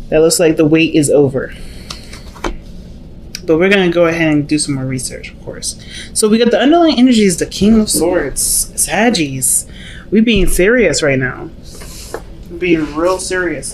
That looks like the wait is over. But we're going to go ahead and do some more research, of course. So we got the underlying energies, the King of Swords, Saggies. We're being serious right now. We're being real serious.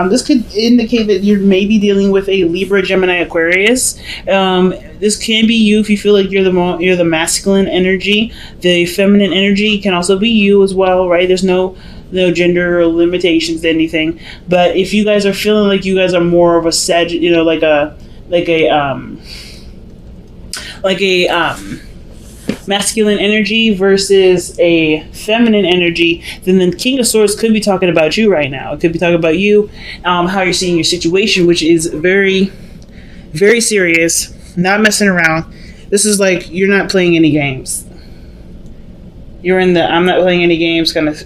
This could indicate that you're maybe dealing with a Libra, Gemini, Aquarius. This can be you if you feel like you're the masculine energy. The feminine energy can also be you as well, right? There's no gender or limitations to anything. But if you guys are feeling like you guys are more of a Sag, like a masculine energy versus a feminine energy, then the King of Swords could be talking about you right now. It could be talking about you, how you're seeing your situation, which is very, very serious, not messing around. This is like you're not playing any games. You're in the I'm not playing any games kind of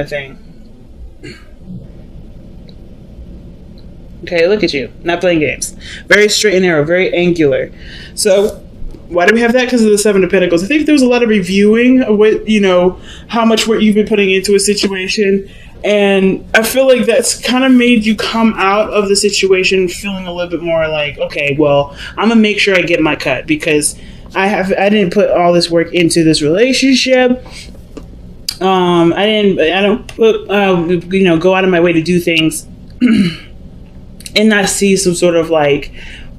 thing. Okay, look at you. Not playing games. Very straight and narrow, very angular. So, why do we have that? Because of the Seven of Pentacles. I think there was a lot of reviewing of what, how much work you've been putting into a situation. And I feel like that's kind of made you come out of the situation feeling a little bit more like, okay, well, I'm going to make sure I get my cut because I didn't put all this work into this relationship. I don't put, go out of my way to do things and not see some sort of like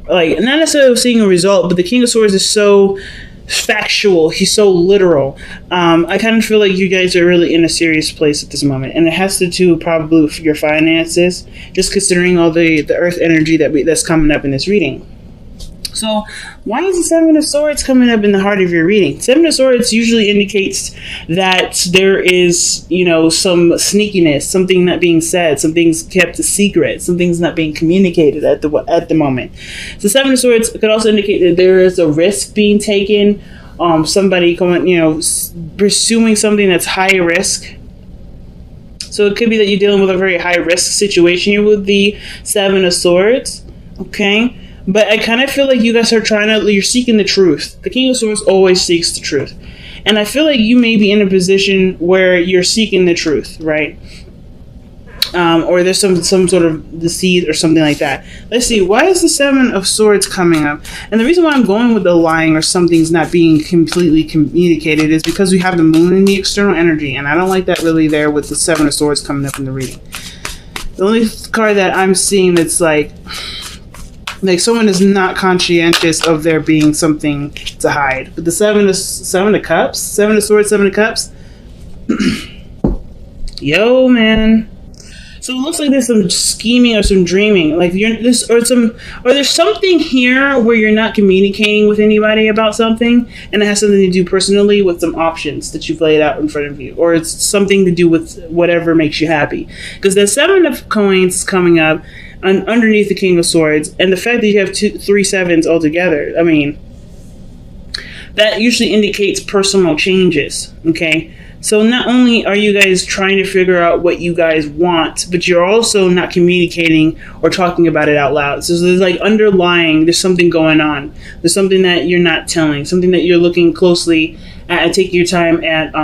not necessarily seeing a result, but the King of Swords is so factual. He's so literal. I kind of feel like you guys are really in a serious place at this moment, and it has to do probably with your finances, just considering all the earth energy that's coming up in this reading. So why is the Seven of Swords coming up in the heart of your reading? Seven of Swords usually indicates that there is, some sneakiness, something not being said, something's kept a secret, something's not being communicated at the moment. So Seven of Swords could also indicate that there is a risk being taken, somebody going, pursuing something that's high risk. So it could be that you're dealing with a very high risk situation here with the Seven of Swords. Okay. But I kind of feel like you guys are you're seeking the truth. The King of Swords always seeks the truth. And I feel like you may be in a position where you're seeking the truth, right? Or there's some sort of deceit or something like that. Let's see, why is the Seven of Swords coming up? And the reason why I'm going with the lying or something's not being completely communicated is because we have the moon in the external energy. And I don't like that really there with the Seven of Swords coming up in the reading. The only card that I'm seeing that's like someone is not conscientious of there being something to hide. But the Seven of Cups, Seven of Swords, Seven of Cups. Yo, man. So it looks like there's some scheming or some dreaming. Like there's something here where you're not communicating with anybody about something, and it has something to do personally with some options that you've laid out in front of you, or it's something to do with whatever makes you happy. Because the Seven of Coins is coming up underneath the King of Swords, and the fact that you have 3 sevens altogether, I mean, that usually indicates personal changes. Okay. So not only are you guys trying to figure out what you guys want, but you're also not communicating or talking about it out loud. So there's like there's something going on. There's something that you're not telling, something that you're looking closely at and taking your time at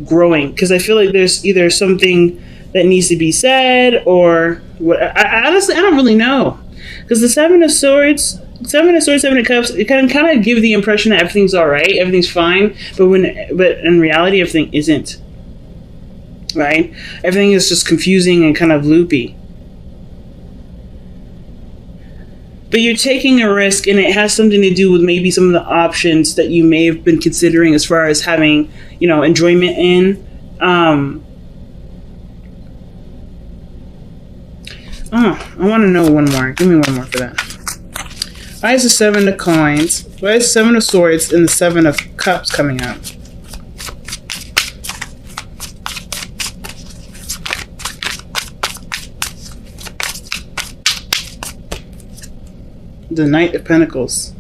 growing. Because I feel like there's either something that needs to be said or what. I honestly don't really know. Because the Seven of Swords, Seven of Cups, it can kind of give the impression that everything's all right, everything's fine, but in reality, everything isn't. Right? Everything is just confusing and kind of loopy. But you're taking a risk, and it has something to do with maybe some of the options that you may have been considering as far as having, enjoyment in. I want to know one more. Give me one more for that. Why is the Seven of Coins? Why is the Seven of Swords and the Seven of Cups coming up? The Knight of Pentacles.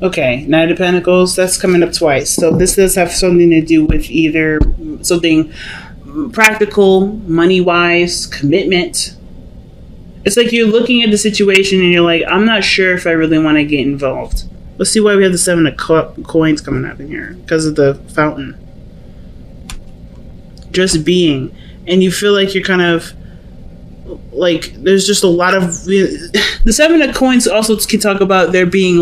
Okay, Knight of Pentacles, that's coming up twice. So this does have something to do with either something practical, money-wise, commitment. It's like you're looking at the situation and you're like, I'm not sure if I really want to get involved. Let's see why we have the Seven of Coins coming up in here. Because of the fountain. Just being. And you feel like you're kind of like there's just a lot of the Seven of Coins also can talk about there being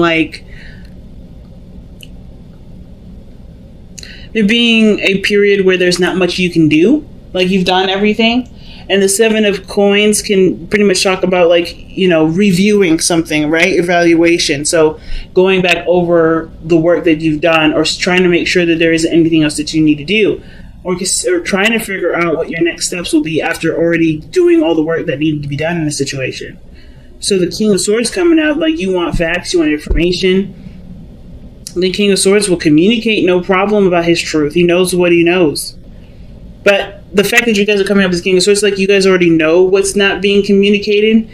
a period where there's not much you can do, like you've done everything. And the Seven of Coins can pretty much talk about reviewing something, right? Evaluation. So going back over the work that you've done, or trying to make sure that there isn't anything else that you need to do, or trying to figure out what your next steps will be after already doing all the work that needed to be done in a situation. So the King of Swords coming out, like you want facts, you want information. The King of Swords will communicate no problem about his truth. He knows what he knows. But the fact that you guys are coming up as King of Swords, like you guys already know what's not being communicated.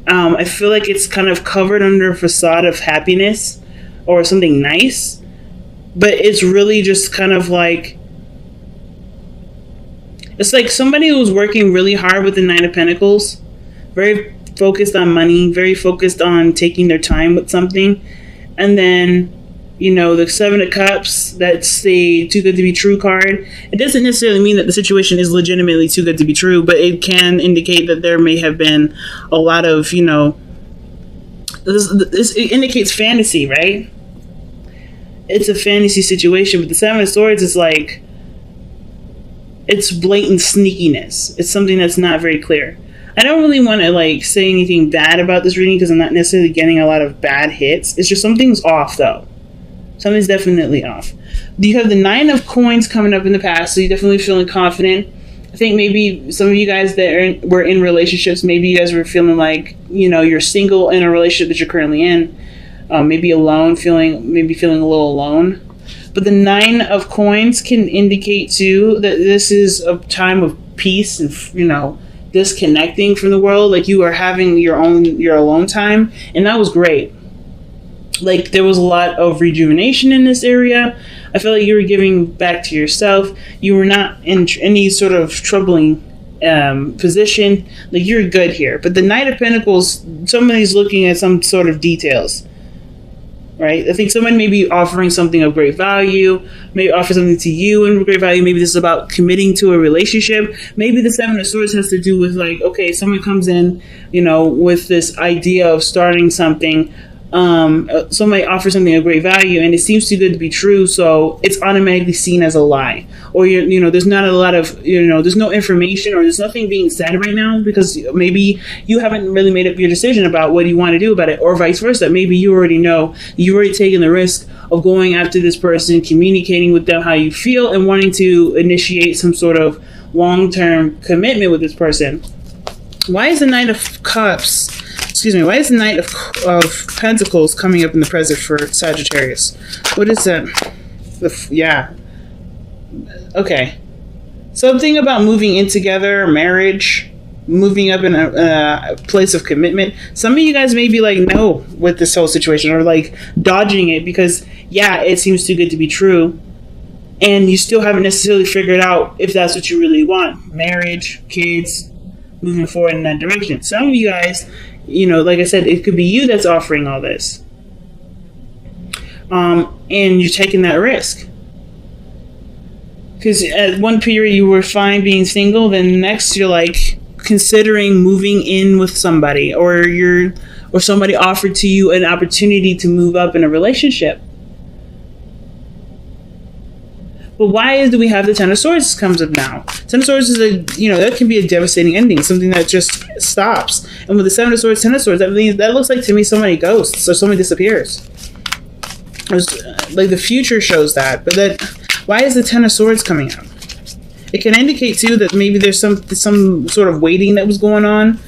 I feel like it's kind of covered under a facade of happiness or something nice. But it's really just kind of like, it's like somebody who's working really hard with the Nine of Pentacles, very focused on money, very focused on taking their time with something. And then, the Seven of Cups, that's the too good to be true card. It doesn't necessarily mean that the situation is legitimately too good to be true, but it can indicate that there may have been a lot of, it indicates fantasy, right? It's a fantasy situation, but the Seven of Swords is like, it's blatant sneakiness. It's something that's not very clear. I don't really want to say anything bad about this reading because I'm not necessarily getting a lot of bad hits. It's just something's off though. Something's definitely off. You have the Nine of Coins coming up in the past, so you're definitely feeling confident. I think maybe some of you guys that were in relationships, maybe you guys were feeling like, you're single in a relationship that you're currently in. Maybe alone, feeling a little alone. But the Nine of Coins can indicate too that this is a time of peace and, disconnecting from the world. Like you are having your alone time, and that was great. Like there was a lot of rejuvenation in this area. I feel like you were giving back to yourself. You were not in any sort of troubling position. Like you're good here. But the Knight of Pentacles, somebody's looking at some sort of details, right? I think someone may be offering something of great value, maybe offer something to you in great value. Maybe this is about committing to a relationship. Maybe the Seven of Swords has to do with okay, someone comes in, with this idea of starting something. Somebody offers something of great value and it seems too good to be true, so it's automatically seen as a lie. Or there's not a lot of there's no information, or there's nothing being said right now because maybe you haven't really made up your decision about what you want to do about it, or vice versa. Maybe you already know, you've already taken the risk of going after this person, communicating with them how you feel, and wanting to initiate some sort of long-term commitment with this person. Why is the Knight of Cups? Why is the Knight of Pentacles coming up in the present for Sagittarius? What is that? Yeah. Okay. Something about moving in together, marriage, moving up in a place of commitment. Some of you guys may be no with this whole situation, or dodging it because, yeah, it seems too good to be true. And you still haven't necessarily figured out if that's what you really want. Marriage, kids, moving forward in that direction. Some of you guys, like I said, it could be you that's offering all this. And you're taking that risk. Because at one period you were fine being single, then next you're considering moving in with somebody, or somebody offered to you an opportunity to move up in a relationship. But why do we have the Ten of Swords comes up now? Ten of Swords is that can be a devastating ending, something that just stops. And with the Seven of Swords, Ten of Swords, that looks like to me somebody ghosts or somebody disappears. The future shows that, but why is the Ten of Swords coming up? It can indicate too that maybe there's some sort of waiting that was going on,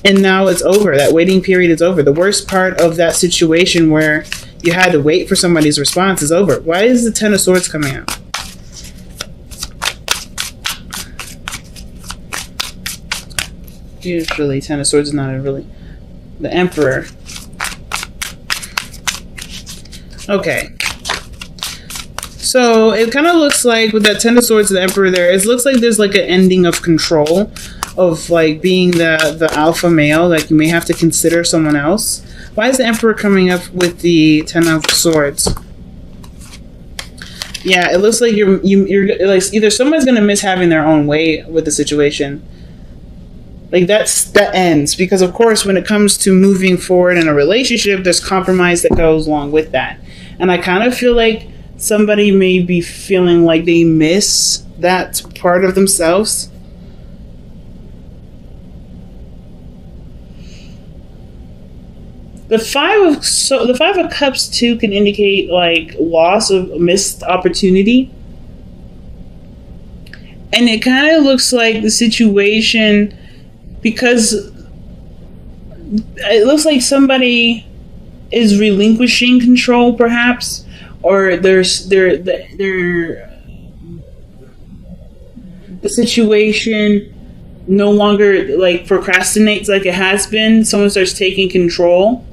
and now it's over. That waiting period is over. The worst part of that situation where you had to wait for somebody's response is over. Why is the Ten of Swords coming up? Usually, Ten of Swords is not the Emperor. Okay. So, it kind of looks like, with that Ten of Swords and the Emperor there, it looks like there's an ending of control, of being the alpha male, you may have to consider someone else. Why is the Emperor coming up with the Ten of Swords? Yeah, it looks like you're either someone's going to miss having their own way with the situation. Like that ends, because of course when it comes to moving forward in a relationship, there's compromise that goes along with that. And I kind of feel like somebody may be feeling like they miss that part of themselves. The five of cups too can indicate like loss of missed opportunity. And it kind of looks like the situation, because it looks like somebody is relinquishing control, perhaps, or the situation no longer like procrastinates like it has been. Someone starts taking control,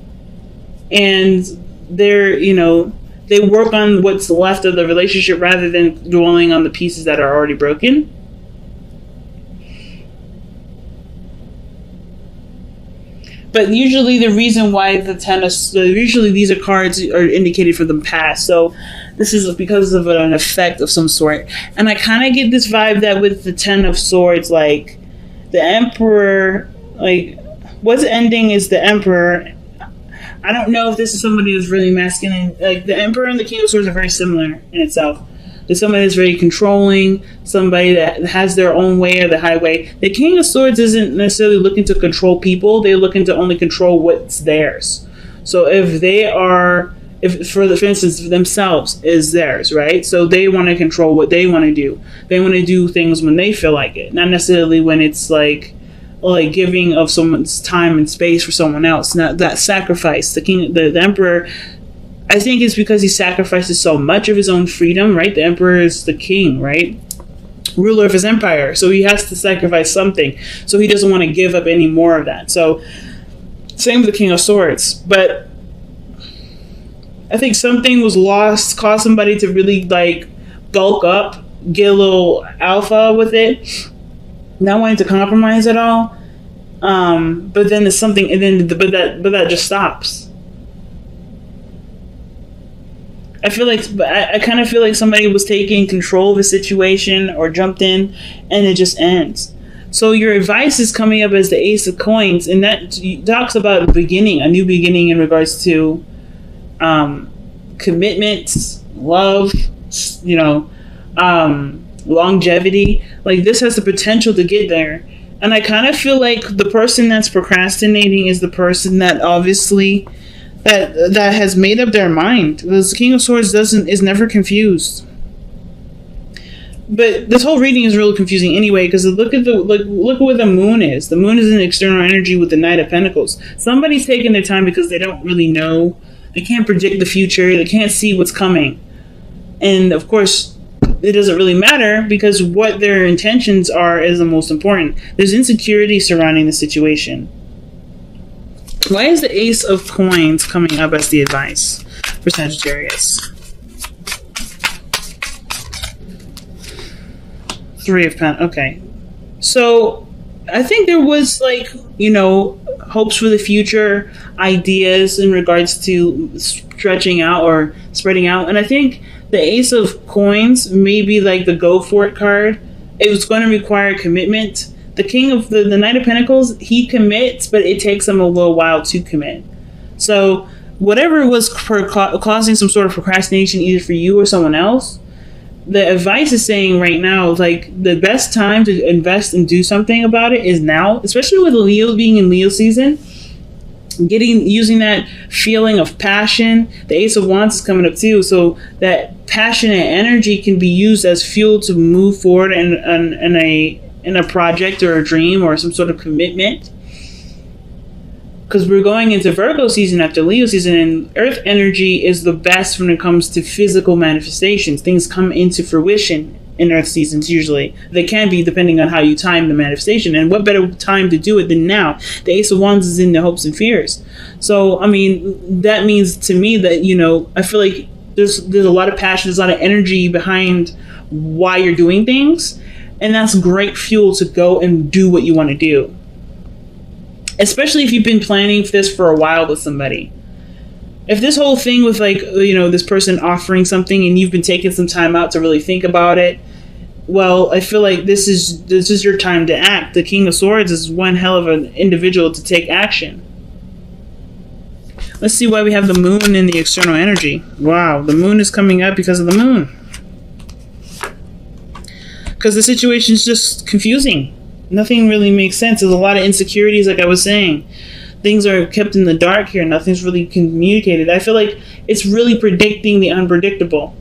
and they work on what's left of the relationship rather than dwelling on the pieces that are already broken. But usually the reason why usually these are cards are indicated for the past. So this is because of an effect of some sort. And I kind of get this vibe that with the Ten of Swords, like the Emperor, like what's ending is the Emperor. I don't know if this is somebody who's really masculine. Like the Emperor and the King of Swords are very similar in itself. There's somebody that's very controlling, somebody that has their own way or the highway. The King of Swords isn't necessarily looking to control people. They're looking to only control what's theirs. So for instance, themselves is theirs, right? So they want to control what they want to do. They want to do things when they feel like it, not necessarily when it's like giving of someone's time and space for someone else. Not that sacrifice. The Emperor, I think it's because he sacrifices so much of his own freedom, right? The Emperor is the king, right? Ruler of his empire. So he has to sacrifice something. So he doesn't want to give up any more of that. So same with the King of Swords. But I think something was lost, caused somebody to really like bulk up, get a little alpha with it, not wanting to compromise at all. But then there's something, and then but that just stops. I kind of feel like somebody was taking control of a situation or jumped in, and it just ends. So your advice is coming up as the Ace of Coins, and that talks about a new beginning in regards to commitments, love, longevity. Like this has the potential to get there. And I kind of feel like the person that's procrastinating is the person that obviously that has made up their mind. The King of Swords is never confused. But this whole reading is really confusing anyway, because look at where the moon is. The moon is an external energy with the Knight of Pentacles. Somebody's taking their time because they don't really know. They can't predict the future. They can't see what's coming. And of course, it doesn't really matter because what their intentions are is the most important. There's insecurity surrounding the situation. Why is the Ace of Coins coming up as the advice for Sagittarius? Three of Pentacles. Okay. So I think there was hopes for the future, ideas in regards to stretching out or spreading out. And I think the Ace of Coins may be like the go for it card. It was going to require commitment. The King of the Knight of Pentacles, he commits, but it takes him a little while to commit. So whatever was causing some sort of procrastination, either for you or someone else, the advice is saying right now, like the best time to invest and do something about it is now, especially with Leo being in Leo season. Using that feeling of passion. The Ace of Wands is coming up too, so that passionate energy can be used as fuel to move forward in a project or a dream or some sort of commitment. Because we're going into Virgo season after Leo season, and Earth energy is the best when it comes to physical manifestations. Things come into fruition in Earth seasons usually. They can be depending on how you time the manifestation. And what better time to do it than now? The Ace of Wands is in the hopes and fears. So, I mean, that means to me that, I feel like there's a lot of passion, there's a lot of energy behind why you're doing things. And that's great fuel to go and do what you want to do. Especially if you've been planning this for a while with somebody. If this whole thing with this person offering something and you've been taking some time out to really think about it, well, I feel like this is your time to act. The King of Swords is one hell of an individual to take action. Let's see why we have the moon in the external energy. Wow, the moon is coming up because of the moon. Because the situation is just confusing. Nothing really makes sense. There's a lot of insecurities, like I was saying. Things are kept in the dark here. Nothing's really communicated. I feel like it's really predicting the unpredictable.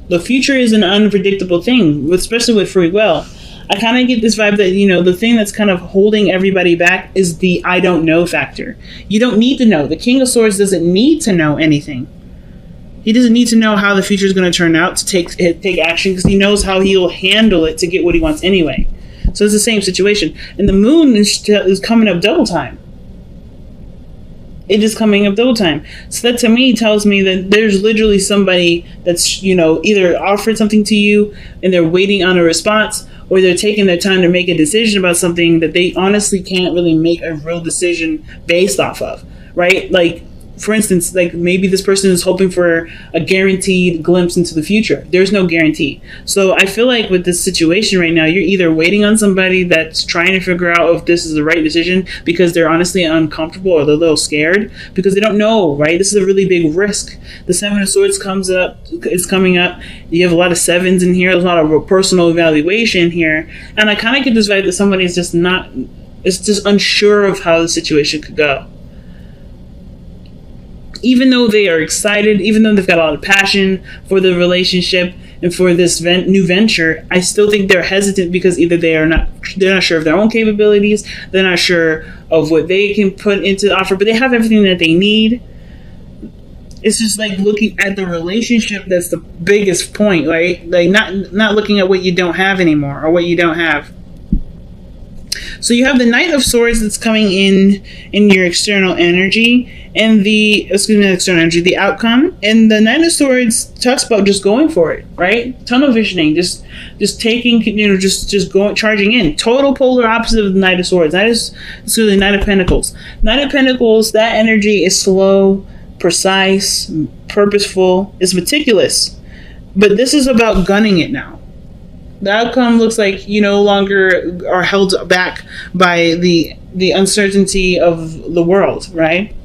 The future is an unpredictable thing, especially with free will. I kind of get this vibe that, the thing that's kind of holding everybody back is the I don't know factor. You don't need to know. The King of Swords doesn't need to know anything. He doesn't need to know how the future is going to turn out to take action, because he knows how he'll handle it to get what he wants anyway. So it's the same situation. And the moon is coming up double time. It is coming up double time. So that to me tells me that there's literally somebody that's, either offered something to you and they're waiting on a response, or they're taking their time to make a decision about something that they honestly can't really make a real decision based off of, right? Like, for instance, like maybe this person is hoping for a guaranteed glimpse into the future. There's no guarantee. So I feel like with this situation right now, you're either waiting on somebody that's trying to figure out if this is the right decision because they're honestly uncomfortable or they're a little scared because they don't know, right? This is a really big risk. The Seven of Swords is coming up. You have a lot of sevens in here. There's a lot of personal evaluation here. And I kind of get this vibe that somebody is just unsure of how the situation could go. Even though they are excited, even though they've got a lot of passion for the relationship and for this new venture, I still think they're hesitant because either they're not sure of their own capabilities, they're not sure of what they can put into the offer, but they have everything that they need. It's just like looking at the relationship that's the biggest point, right? Like not looking at what you don't have anymore or what you don't have. So you have the Knight of Swords that's coming in your external energy, and the outcome. And the Knight of Swords talks about just going for it, right? Tunnel visioning, just taking, just going, charging in. Total polar opposite of the Knight of Swords. That is the Knight of Pentacles. Knight of Pentacles, that energy is slow, precise, purposeful, is meticulous. But this is about gunning it now. The outcome looks like you no longer are held back by the uncertainty of the world, right?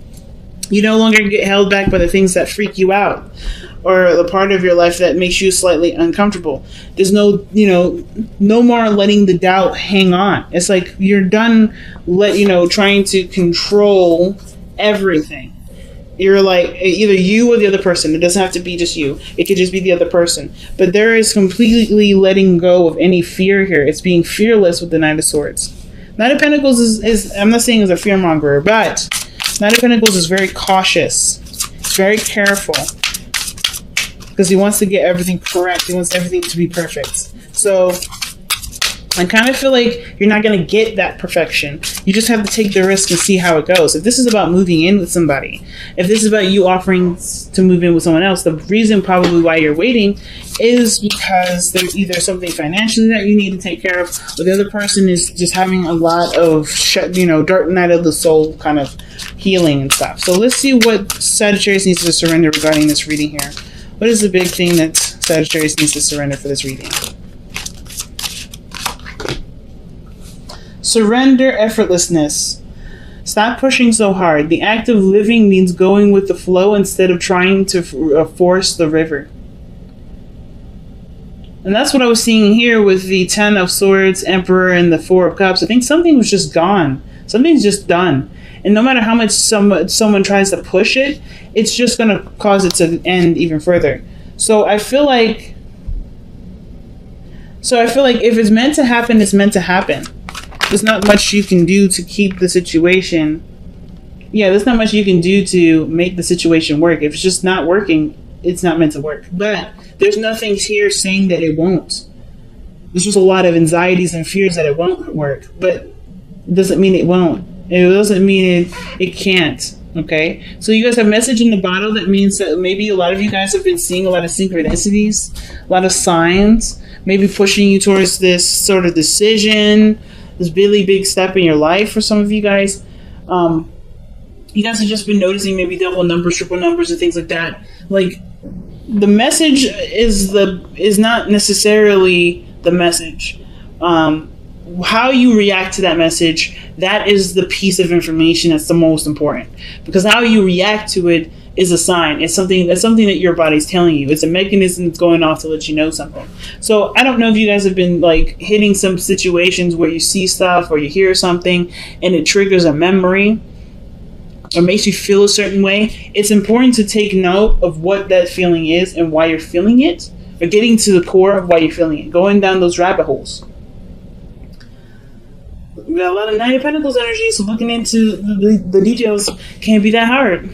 You no longer get held back by the things that freak you out or the part of your life that makes you slightly uncomfortable. There's no more letting the doubt hang on. It's like you're done trying to control everything. You're like either you or the other person. It doesn't have to be just you. It could just be the other person. But there is completely letting go of any fear here. It's being fearless with the Knight of Swords. Knight of Pentacles is I'm not saying is a fearmonger, but Knight of Pentacles is very cautious. He's very careful. Because he wants to get everything correct. He wants everything to be perfect. So I kind of feel like you're not going to get that perfection. You just have to take the risk and see how it goes. If this is about moving in with somebody, if this is about you offering to move in with someone else, the reason probably why you're waiting is because there's either something financially that you need to take care of, or the other person is just having a lot of, dark night of the soul kind of healing and stuff. So let's see what Sagittarius needs to surrender regarding this reading here. What is the big thing that Sagittarius needs to surrender for this reading? Surrender effortlessness. Stop pushing so hard. The act of living means going with the flow instead of trying to force the river. And that's what I was seeing here with the Ten of Swords, Emperor, and the Four of Cups. I think something was just gone. Something's just done. And no matter how much someone tries to push it, it's just going to cause it to end even further. So I feel like if it's meant to happen, it's meant to happen. There's not much you can do to keep the situation. Yeah, there's not much you can do to make the situation work. If it's just not working, it's not meant to work. But there's nothing here saying that it won't. There's just a lot of anxieties and fears that it won't work. But it doesn't mean it won't. It doesn't mean it can't. Okay? So you guys have message in the bottle. That means that maybe a lot of you guys have been seeing a lot of synchronicities, a lot of signs, maybe pushing you towards this sort of decision, this really big step in your life for some of you guys. You guys have just been noticing maybe double numbers, triple numbers, and things like that. Like, the message is not necessarily the message. How you react to that message, that is the piece of information that's the most important, because how you react to it is a sign. It's something that your body's telling you. It's a mechanism that's going off to let you know something. So I don't know if you guys have been like hitting some situations where you see stuff or you hear something and it triggers a memory or makes you feel a certain way. It's important to take note of what that feeling is and why you're feeling it, or getting to the core of why you're feeling it, going down those rabbit holes. We got a lot of Nine of Pentacles energy, so looking into the details can't be that hard.